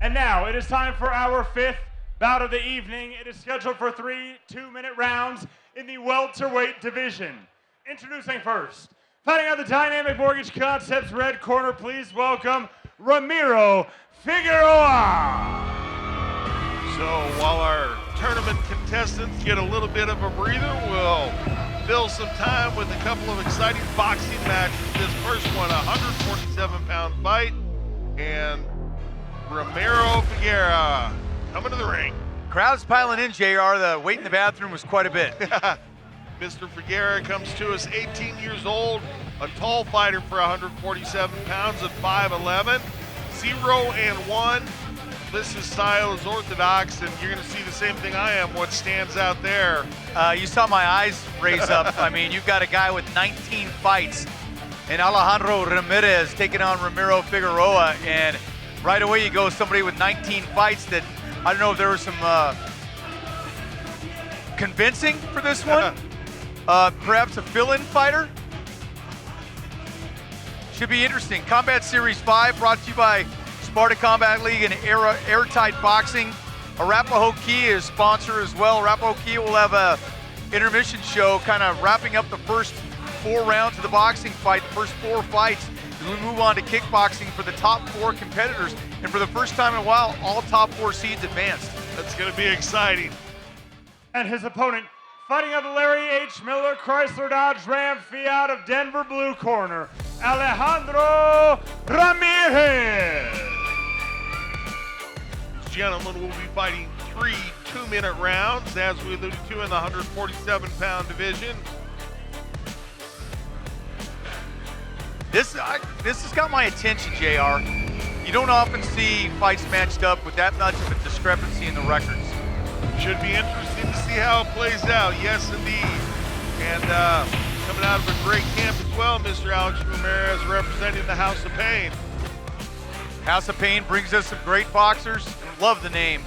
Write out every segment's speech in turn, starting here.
And now it is time for our fifth bout of the evening. It is scheduled for 3 two-minute rounds in the welterweight division. Introducing first, fighting out the Dynamic Mortgage Concepts red corner, please welcome Ramiro Figueroa. So while our tournament contestants get a little bit of a breather, we'll fill some time with a couple of exciting boxing matches. This first one, a 147-pound fight, and Ramiro Figueroa coming to the ring. Crowd's piling in, JR. The wait in the bathroom was quite a bit. Mr. Figueroa comes to us 18 years old, a tall fighter for 147 pounds at 5'11", 0-1. His style is orthodox, and you're going to see the same thing I am. What stands out there? You saw my eyes raise up. I mean, you've got a guy with 19 fights, and Alejandro Ramirez taking on Ramiro Figueroa, and right away you go somebody with 19 fights that, I don't know if there was some convincing for this one. Perhaps a fill-in fighter. Should be interesting. Combat Series 5 brought to you by Sparta Combat League and Airtight Boxing. Arapahoe Key is sponsor as well. Arapahoe Key will have a intermission show kind of wrapping up the first 4 rounds of the boxing fight, the first 4 fights. As we move on to kickboxing for the top 4 competitors. And for the first time in a while, all top 4 seeds advanced. That's going to be exciting. And his opponent, fighting out of the Larry H. Miller Chrysler Dodge Ram Fiat of Denver blue corner, Alejandro Ramirez. Gentlemen will be fighting 3 two-minute rounds, as we alluded to, in the 147-pound division. This has got my attention, JR. You don't often see fights matched up with that much of a discrepancy in the records. Should be interesting to see how it plays out. Yes, indeed. And coming out of a great camp as well, Mr. Alex Ramirez representing the House of Pain. House of Pain brings us some great boxers. Love the name.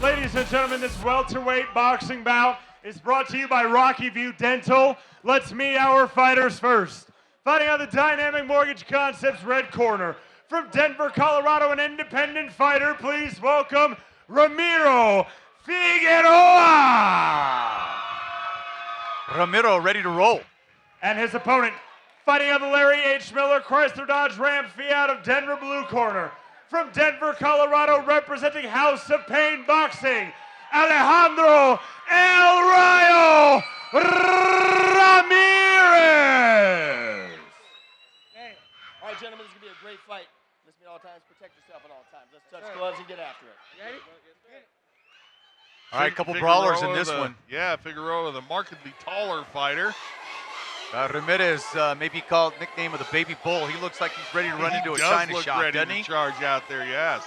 Ladies and gentlemen, this welterweight boxing bout is brought to you by Rocky View Dental. Let's meet our fighters first. Fighting on the Dynamic Mortgage Concepts red corner, from Denver, Colorado, an independent fighter, please welcome Ramiro Figueroa. Ramiro ready to roll. And his opponent, fighting on the Larry H. Miller Chrysler Dodge Ram Fiat of Denver blue corner, from Denver, Colorado, representing House of Pain Boxing, Alejandro El Rayo Ramirez. Hey, all right, gentlemen, this is going to be a great fight. Listen at all times, protect yourself at all times. Let's touch gloves and get after it. Ready? All right, couple brawlers in this one. Yeah, Figueroa, the markedly taller fighter. Ramirez may be called nickname of the baby bull. He looks like he's ready to run into a China shop, doesn't he? He charge out there, yes.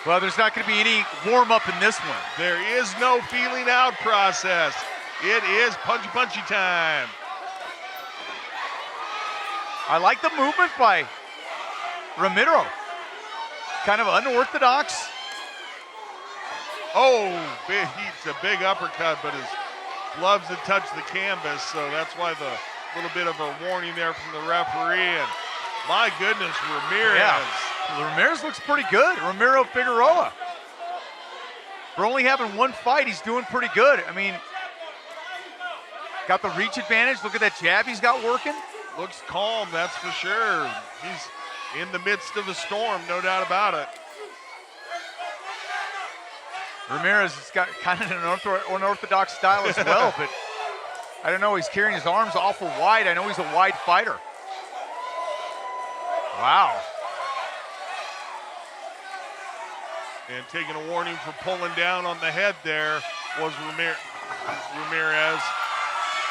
Well, there's not going to be any warm-up in this one. There is no feeling out process. It is punchy time. I like the movement by Ramiro. Kind of unorthodox. Oh, it's a big uppercut, but his gloves had touched the canvas, so that's why the little bit of a warning there from the referee. And my goodness, Ramirez. Yeah. Ramirez looks pretty good. Ramiro Figueroa. For only having 1 fight, he's doing pretty good. I mean, got the reach advantage. Look at that jab he's got working. Looks calm, that's for sure. He's in the midst of a storm, no doubt about it. Ramirez has got kind of an unorthodox style as well, but I don't know, he's carrying his arms awful wide. I know he's a wide fighter. Wow. And taking a warning for pulling down on the head there was Ramirez.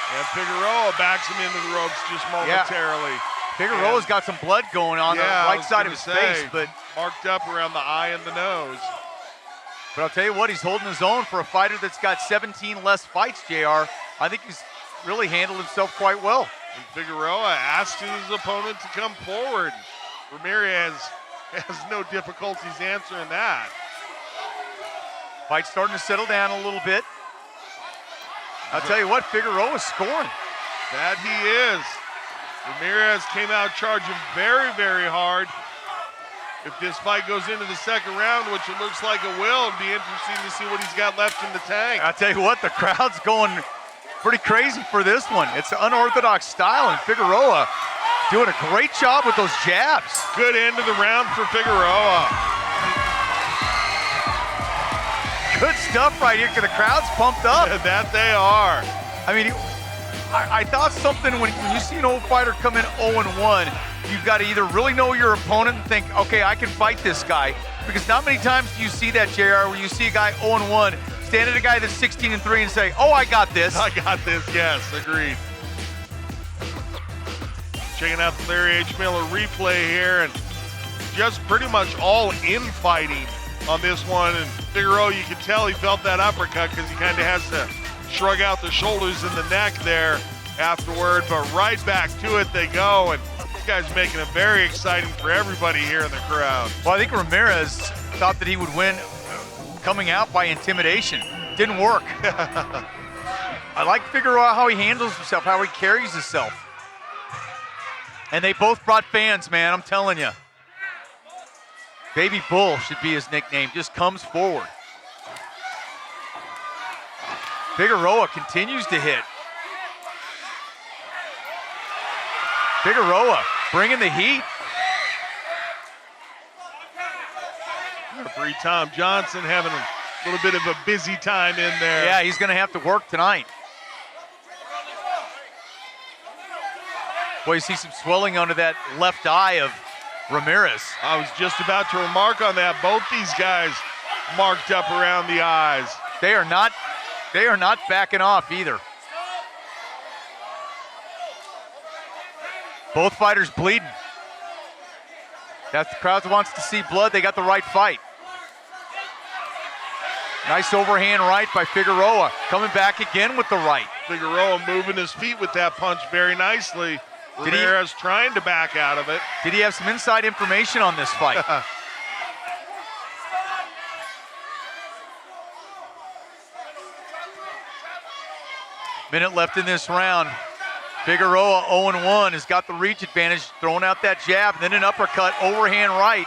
And Figueroa backs him into the ropes just momentarily. Yeah. Figueroa's got some blood going on the right side of his face, but marked up around the eye and the nose. But I'll tell you what, he's holding his own for a fighter that's got 17 less fights, JR. I think he's really handled himself quite well. And Figueroa asked his opponent to come forward. Ramirez has no difficulties answering that. Fight's starting to settle down a little bit. I'll tell you what, Figueroa's scoring. That he is. Ramirez came out charging very, very hard. If this fight goes into the second round, which it looks like it will, it'd be interesting to see what he's got left in the tank. I'll tell you what, the crowd's going pretty crazy for this one. It's an unorthodox style, and Figueroa doing a great job with those jabs. Good end of the round for Figueroa. Good stuff right here, because the crowd's pumped up. Yeah, that they are. I mean, I thought something when you see an old fighter come in 0-1, you've got to either really know your opponent and think, okay, I can fight this guy. Because not many times do you see that, JR, where you see a guy 0-1, stand at a guy that's 16-3 and say, oh, I got this. I got this, yes, agreed. Checking out the Larry H. Miller replay here, and just pretty much all infighting on this one. And Figueroa, you can tell he felt that uppercut because he kind of has to shrug out the shoulders and the neck there afterward, but right back to it they go, and this guy's making it very exciting for everybody here in the crowd. Well, I think Ramirez thought that he would win coming out by intimidation. Didn't work. I like Figueroa, how he handles himself, how he carries himself. And they both brought fans, man, I'm telling you. Baby Bull should be his nickname, just comes forward. Figueroa continues to hit. Figueroa bringing the heat. Referee Tom Johnson having a little bit of a busy time in there. Yeah, he's going to have to work tonight. Boy, you see some swelling under that left eye of Ramirez. I was just about to remark on that. Both these guys marked up around the eyes. They are not backing off either. Both fighters bleeding. That's the crowd wants to see blood. They got the right fight. Nice overhand right by Figueroa. Coming back again with the right. Figueroa moving his feet with that punch very nicely. Ramirez trying to back out of it. Did he have some inside information on this fight? Minute left in this round. Figueroa 0-1 has got the reach advantage, throwing out that jab, and then an uppercut, overhand right.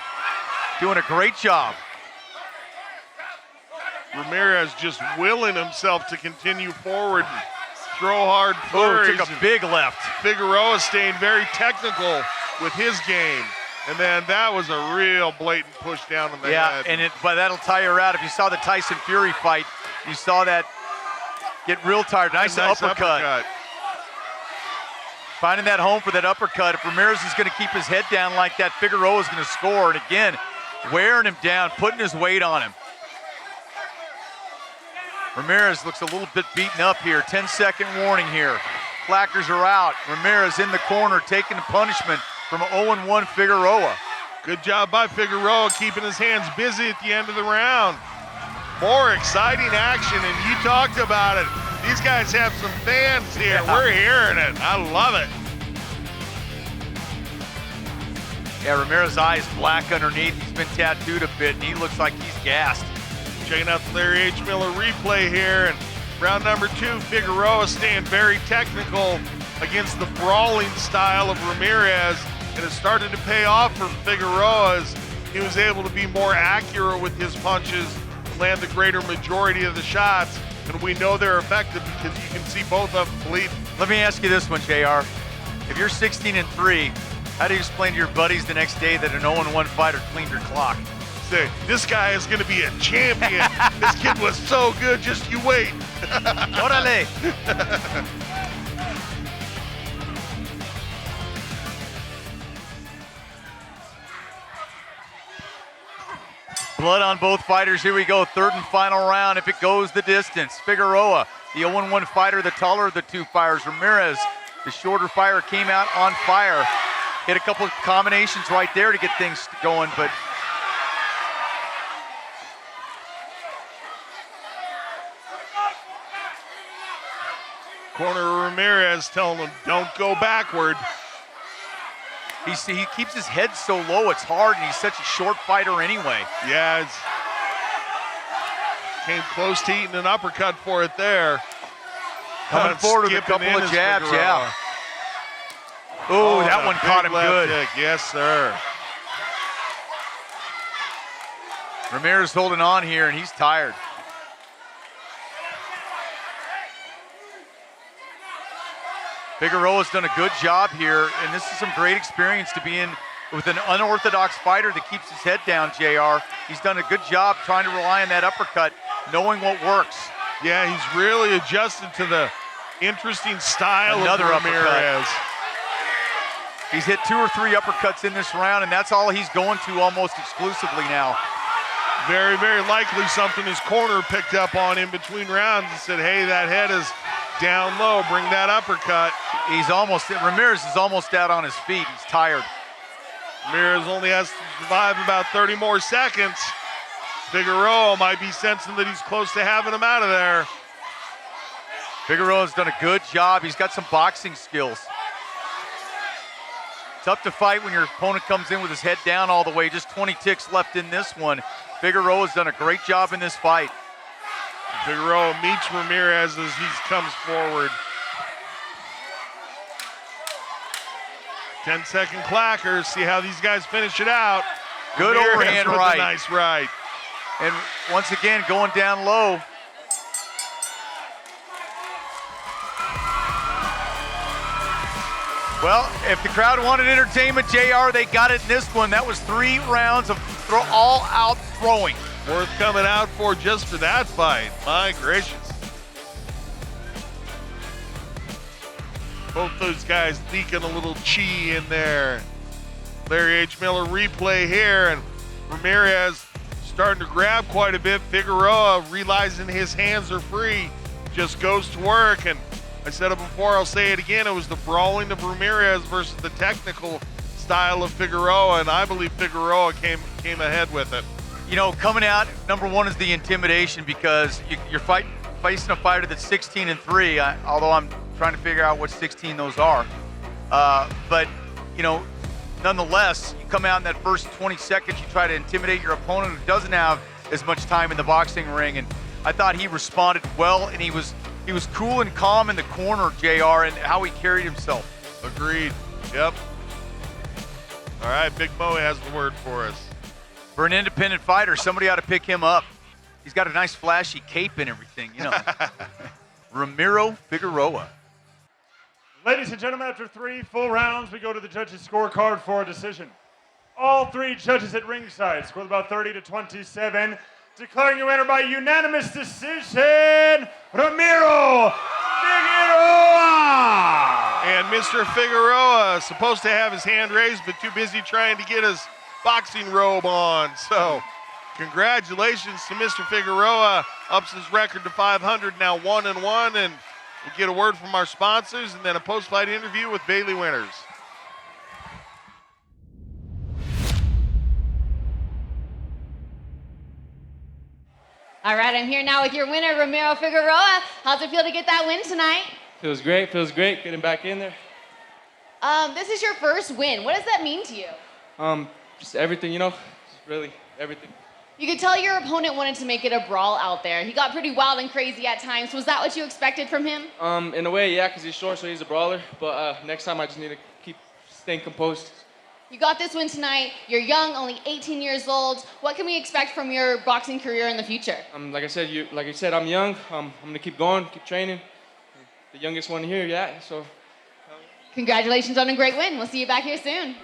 Doing a great job. Ramirez just willing himself to continue forward and throw hard flurries. Took a big left. Figueroa staying very technical with his game. And then that was a real blatant push down in the head. Yeah, but that'll tire out. If you saw the Tyson Fury fight, you saw that get real tired. Nice uppercut. Finding that home for that uppercut. If Ramirez is going to keep his head down like that, Figueroa is going to score. And again, wearing him down, putting his weight on him. Ramirez looks a little bit beaten up here. 10-second warning here. Clackers are out. Ramirez in the corner taking the punishment from 0-1 Figueroa. Good job by Figueroa keeping his hands busy at the end of the round. More exciting action, and you talked about it. These guys have some fans here. Yeah. We're hearing it. I love it. Yeah, Ramirez's eye is black underneath. He's been tattooed a bit, and he looks like he's gassed. Checking out the Larry H. Miller replay here, and round number 2, Figueroa staying very technical against the brawling style of Ramirez, and it started to pay off for Figueroa as he was able to be more accurate with his punches, land the greater majority of the shots, and we know they're effective because you can see both of them bleed. Let me ask you this one, JR. If you're 16-3, how do you explain to your buddies the next day that an 0-1 fighter cleaned your clock? Say, this guy is going to be a champion. This kid was so good, just you wait. Órale. Blood on both fighters. Here we go, third and final round. If it goes the distance, Figueroa, the 0-1 fighter, the taller of the two fighters. Ramirez, the shorter fighter, came out on fire. Hit a couple of combinations right there to get things going, but corner Ramirez telling him, don't go backward. He keeps his head so low, it's hard, and he's such a short fighter anyway. Yeah, came close to eating an uppercut for it there. Coming forward with a couple of jabs, yeah. Oh, that one caught him good. Kick. Yes, sir. Ramirez holding on here, and he's tired. Figueroa's done a good job here, and this is some great experience to be in with an unorthodox fighter that keeps his head down, JR. He's done a good job trying to rely on that uppercut, knowing what works. Yeah, he's really adjusted to the interesting style Another of Ramirez. uppercut. He's hit 2 or 3 uppercuts in this round, and that's all he's going to almost exclusively now. Very, very likely something his corner picked up on in between rounds and said, hey, that head is down low, bring that uppercut. Ramirez is almost out on his feet. He's tired. Ramirez only has to survive about 30 more seconds. Figueroa might be sensing that he's close to having him out of there. Figueroa's done a good job. He's got some boxing skills. Tough to fight when your opponent comes in with his head down all the way. Just 20 ticks left in this one. Figueroa's done a great job in this fight. Figueroa meets Ramirez as he comes forward. 10-second clacker. See how these guys finish it out. Good Ramirez overhand with right. a nice right. And once again, going down low. Well, if the crowd wanted entertainment, JR, they got it in this one. That was 3 rounds of all-out throwing. Worth coming out for just for that fight. My gracious. Both those guys leaking a little chi in there. Larry H. Miller replay here, and Ramirez starting to grab quite a bit. Figueroa, realizing his hands are free, just goes to work. And I said it before, I'll say it again, it was the brawling of Ramirez versus the technical style of Figueroa, and I believe Figueroa came ahead with it. You know, coming out, number one is the intimidation, because you're facing a fighter that's 16-3, although I'm trying to figure out what 16 those are. But, you know, nonetheless, you come out in that first 20 seconds, you try to intimidate your opponent who doesn't have as much time in the boxing ring, and I thought he responded well, and he was cool and calm in the corner, JR, and how he carried himself. Agreed. Yep. All right, Big Mo has the word for us. For an independent fighter, somebody ought to pick him up. He's got a nice flashy cape and everything, you know. Ramiro Figueroa. Ladies and gentlemen, after 3 full rounds, we go to the judges' scorecard for a decision. All 3 judges at ringside scored about 30-27, declaring the winner by unanimous decision, Ramiro Figueroa. And Mr. Figueroa, supposed to have his hand raised, but too busy trying to get his boxing robe on. So, congratulations to Mr. Figueroa. Ups his record to 500, now 1-1, and we'll get a word from our sponsors and then a post-fight interview with Bailey winners. All right, I'm here now with your winner, Ramiro Figueroa. How's it feel to get that win tonight? Feels great, getting back in there. This is your first win. What does that mean to you? Just everything, you know, just really everything. You could tell your opponent wanted to make it a brawl out there. He got pretty wild and crazy at times. Was that what you expected from him? In a way, yeah, because he's short, so he's a brawler. But next time I just need to keep staying composed. You got this win tonight. You're young, only 18 years old. What can we expect from your boxing career in the future? Like I said, I'm young. I'm gonna keep going, keep training. The youngest one here, yeah. So. Congratulations on a great win. We'll see you back here soon.